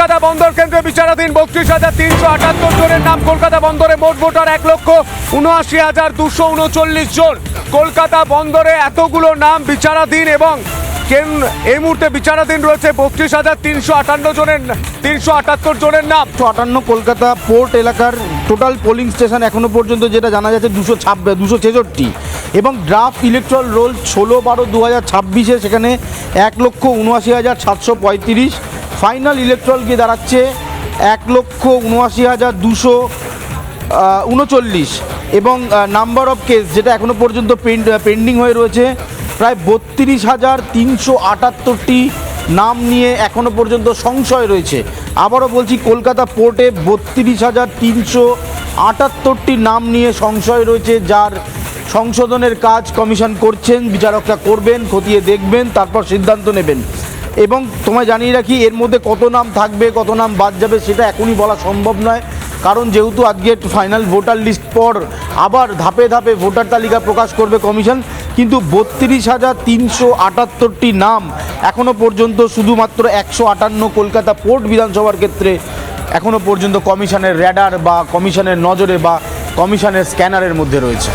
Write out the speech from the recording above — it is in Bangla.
কলকাতা বন্দর কেন্দ্রে বিচারাধীন ৩২,৩৭৮ জনের নাম। কলকাতা বন্দরে মোট ভোটার ১,৭৯,২৩৯ জন। কলকাতা বন্দরে এতগুলো নাম বিচারাধীন এবং এই মুহূর্তে বিচারাধীন রয়েছে ৩২,৩৭৮ জনের নাম। 58 কলকাতা পোর্ট এলাকার টোটাল পোলিং স্টেশন এখনো পর্যন্ত যেটা জানা যাচ্ছে 266 এবং ড্রাফট ইলেকট্রাল রোল 16/12/2026 সেখানে 1,79,735। ফাইনাল ইলেকট্রাল গিয়ে দাঁড়াচ্ছে 1,79,239 এবং নাম্বার অফ কেস যেটা এখনো পর্যন্ত পেন্ডিং হয়ে রয়েছে প্রায় 32,378টি নাম নিয়ে এখনো পর্যন্ত সংশয় রয়েছে। আবারও বলছি, কলকাতা পোর্টে 32,378টি নাম নিয়ে সংশয় রয়েছে, যার সংশোধনের কাজ কমিশন করছেন, বিচারকরা করবেন, খতিয়ে দেখবেন, তারপর সিদ্ধান্ত নেবেন। এবং তোমায় জানিয়ে রাখি, এর মধ্যে কত নাম থাকবে কত নাম বাদ যাবে সেটা এখনই বলা সম্ভব নয়, কারণ যেহেতু আজকে ফাইনাল ভোটার লিস্ট পর আবার ধাপে ধাপে ভোটার তালিকা প্রকাশ করবে কমিশন, কিন্তু 32,378টি নাম এখনও পর্যন্ত শুধুমাত্র 158 কলকাতা পোর্ট বিধানসভার ক্ষেত্রে এখনও পর্যন্ত কমিশনের র্যাডার বা কমিশনের নজরে বা কমিশনের স্ক্যানারের মধ্যে রয়েছে।